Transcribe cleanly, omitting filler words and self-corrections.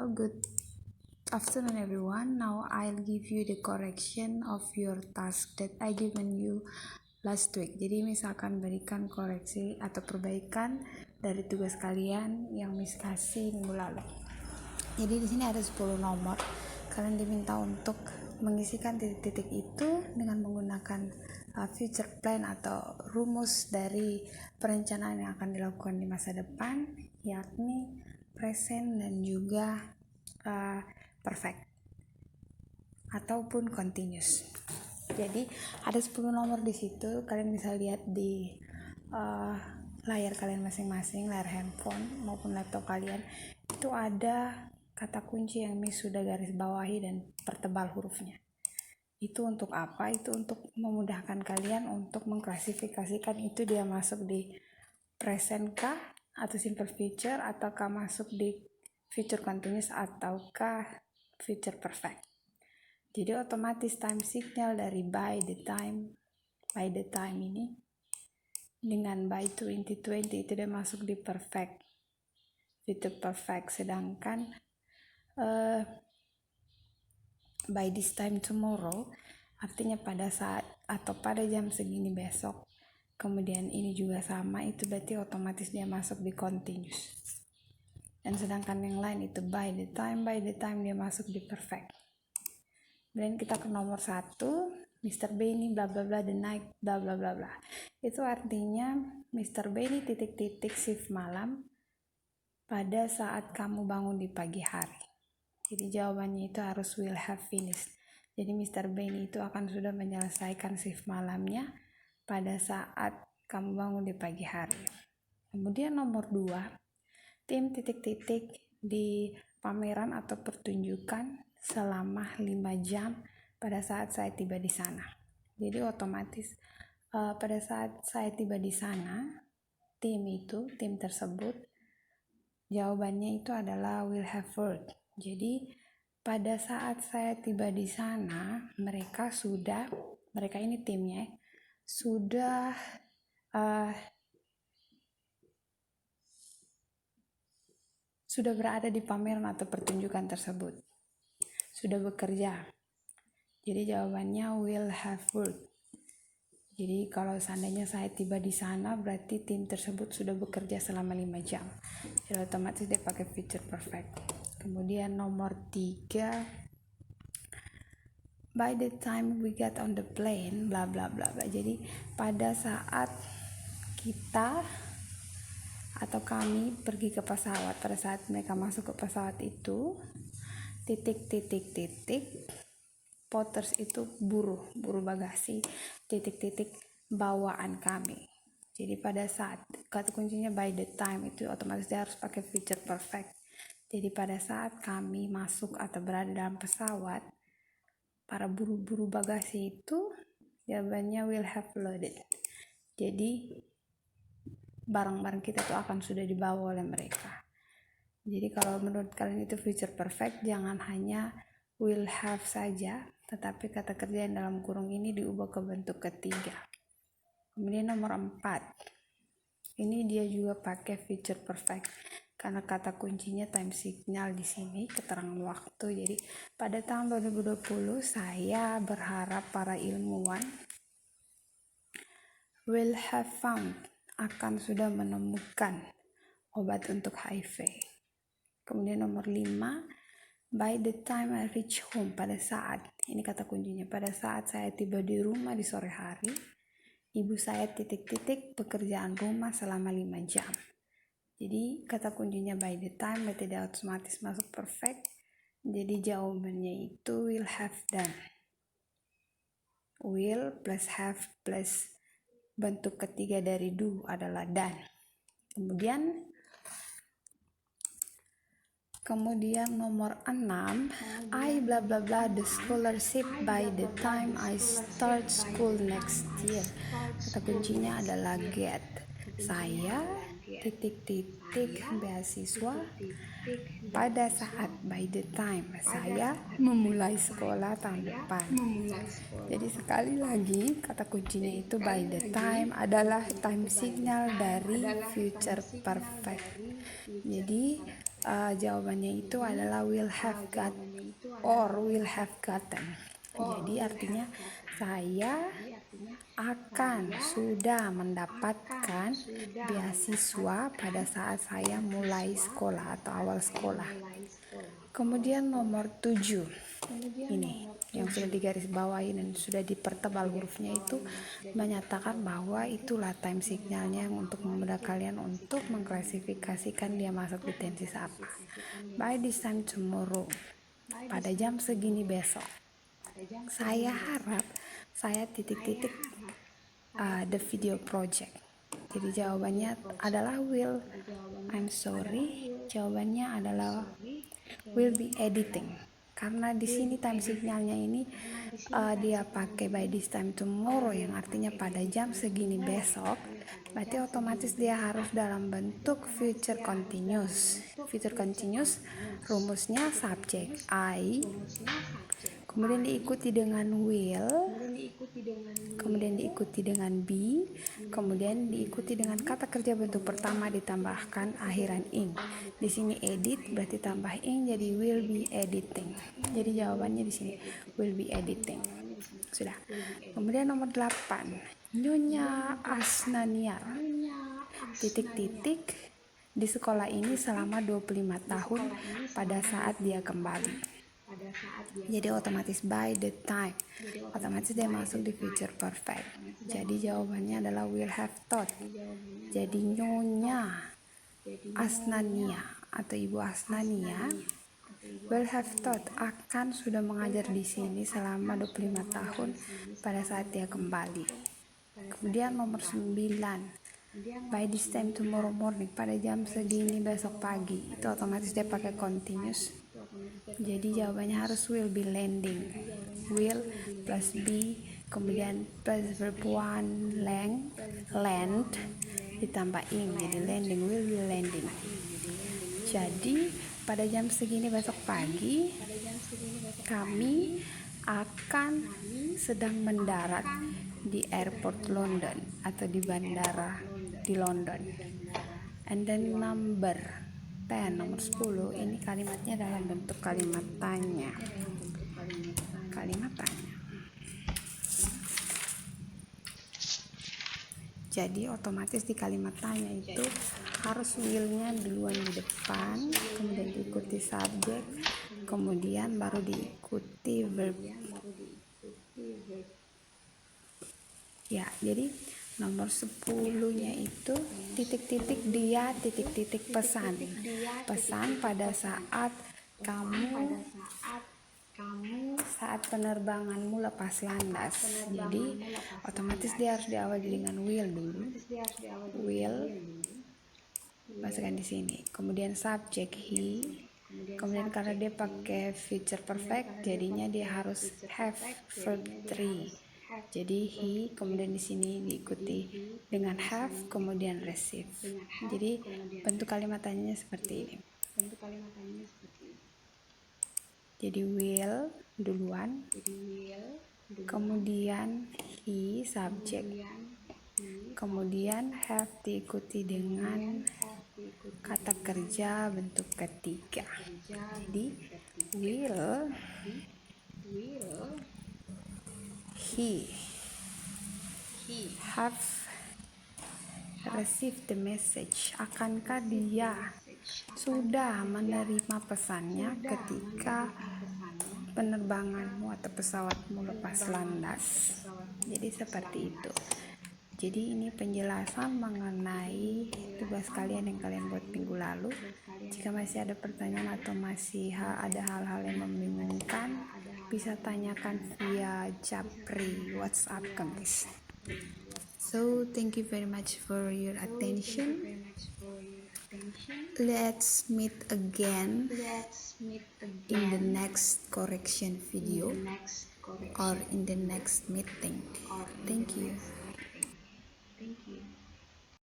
Well, good afternoon everyone. Now I'll give you the correction of your task that I given you last week. Jadi misalkan berikan koreksi atau perbaikan dari tugas kalian yang Miss kasih minggu lalu. Jadi di sini ada 10 nomor. Kalian diminta untuk mengisikan titik-titik itu dengan menggunakan future plan atau rumus dari perencanaan yang akan dilakukan di masa depan, yakni present dan juga perfect ataupun continuous. Jadi ada 10 nomor di situ, kalian bisa lihat di layar kalian masing-masing, layar handphone maupun laptop kalian. Itu ada kata kunci yang Miss sudah garis bawahi dan pertebal hurufnya. Itu untuk apa? Itu untuk memudahkan kalian untuk mengklasifikasikan itu dia masuk di present kah atau simple future, ataukah masuk di future continuous ataukah future perfect. Jadi otomatis time signal dari by the time ini dengan by 2020 itu dia masuk di perfect, future perfect. Sedangkan by this time tomorrow artinya pada saat atau pada jam segini besok. Kemudian ini juga sama, itu berarti otomatis dia masuk di continuous. Dan sedangkan yang lain itu by the time dia masuk di perfect. Dan kita ke nomor 1, Mr. Benny bla bla bla the night bla bla bla bla. Itu artinya Mr. Benny titik-titik shift malam pada saat kamu bangun di pagi hari. Jadi jawabannya itu harus will have finished. Jadi Mr. Benny itu akan sudah menyelesaikan shift malamnya pada saat kamu bangun di pagi hari. Kemudian nomor 2, tim titik-titik di pameran atau pertunjukan selama 5 jam pada saat saya tiba di sana. Jadi otomatis pada saat saya tiba di sana, tim tersebut jawabannya itu adalah will have worked. Jadi pada saat saya tiba di sana, mereka ini timnya sudah berada di pameran atau pertunjukan tersebut, sudah bekerja. Jadi jawabannya will have worked. Jadi kalau seandainya saya tiba di sana, berarti tim tersebut sudah bekerja selama 5 jam. Jadi otomatis dia pakai future perfect. Kemudian nomor 3, by the time we get on the plane bla bla bla bla. Jadi pada saat kita atau kami pergi ke pesawat, pada saat mereka masuk ke pesawat itu titik-titik porters itu buruh bagasi, titik-titik bawaan kami. Jadi pada saat kata kuncinya by the time itu otomatis dia harus pakai future perfect. Jadi pada saat kami masuk atau berada dalam pesawat, para buru bagasi itu jawabannya will have loaded. Jadi barang-barang kita tuh akan sudah dibawa oleh mereka. Jadi kalau menurut kalian itu future perfect, jangan hanya will have saja, tetapi kata kerja yang dalam kurung ini diubah ke bentuk ketiga. Kemudian nomor 4, ini dia juga pakai future perfect karena kata kuncinya time signal di sini, keterangan waktu. Jadi pada tahun 2020 saya berharap para ilmuwan will have found, akan sudah menemukan obat untuk HIV. Kemudian nomor 5, by the time I reach home, pada saat, ini kata kuncinya, pada saat saya tiba di rumah di sore hari, ibu saya titik-titik pekerjaan rumah selama 5 jam. Jadi kata kuncinya by the time berarti dia otomatis masuk perfect. Jadi jawabannya itu will have done. Will plus have plus bentuk ketiga dari do adalah done. Kemudian nomor 6, I bla bla bla the scholarship by the time I start school next year. Kata kuncinya adalah get. Saya titik-titik beasiswa pada saat by the time saya memulai sekolah tahun depan. Jadi sekali lagi kata kuncinya itu by the time adalah time signal dari future perfect. Jadi Jawabannya itu adalah will have got or will have gotten. Jadi artinya saya akan sudah mendapatkan beasiswa pada saat saya mulai sekolah atau awal sekolah. Kemudian nomor 7 ini yang sudah digarisbawahi dan sudah dipertebal hurufnya itu menyatakan bahwa itulah time signalnya untuk memudahkan kalian untuk mengklasifikasikan dia masuk di tenses apa. By this time tomorrow, pada jam segini besok, saya harap saya titik-titik the video project. Jadi jawabannya adalah will. I'm sorry, jawabannya adalah will be editing. Karena di sini time signalnya ini dia pakai by this time tomorrow yang artinya pada jam segini besok, berarti otomatis dia harus dalam bentuk future continuous. Future continuous rumusnya subject I, kemudian diikuti dengan will, kemudian diikuti dengan be, kemudian diikuti dengan kata kerja bentuk pertama ditambahkan akhiran ing. Di sini edit berarti tambah ing jadi will be editing. Jadi jawabannya di sini will be editing. Sudah. Kemudian nomor 8, Nyonya Asnaniar titik-titik di sekolah ini selama 25 tahun pada saat dia kembali. Jadi otomatis by the time, otomatis dia masuk di future perfect. Jadi jawabannya adalah will have taught. Jadi Nyonya Asnania atau Ibu Asnania will have taught akan sudah mengajar di sini selama 25 tahun pada saat dia kembali. Kemudian nomor 9, by this time tomorrow morning, pada jam segini besok pagi. Itu otomatis dia pakai continuous. Jadi jawabannya harus will be landing. Will plus be, kemudian plus verb one land ditambah ing, jadi landing, will be landing. Jadi pada jam segini besok pagi kami akan sedang mendarat di airport London atau di bandara di London. And then number 10, nomor 10, ini kalimatnya dalam bentuk kalimat tanya. Kalimat tanya. Jadi otomatis di kalimat tanya itu harus will-nya duluan di depan, kemudian diikuti subjek, kemudian baru diikuti verb. Ya, jadi nomor 10-nya itu titik-titik dia titik-titik pesan. Pesan pada saat kamu saat penerbanganmu lepas landas. Jadi otomatis dia harus diawali dengan will dulu. Will masukkan di sini. Kemudian subject he. Kemudian karena dia pakai future perfect, jadinya dia harus have verb 3. Jadi he, kemudian di sini diikuti dengan have, kemudian receive. Jadi bentuk kalimat tanyanya seperti ini. Jadi will duluan, kemudian he subject, kemudian have diikuti dengan kata kerja bentuk ketiga. Jadi will he have received the message. Akankah dia sudah menerima pesannya ketika penerbanganmu atau pesawatmu lepas landas? Jadi seperti itu. Jadi ini penjelasan mengenai tugas kalian yang kalian buat minggu lalu. Jika masih ada pertanyaan atau masih ada hal-hal yang membingungkan, bisa tanyakan via Japri WhatsApp Kamis. So thank you very much for your attention. Let's meet again in the next correction video or in the next meeting. Thank you.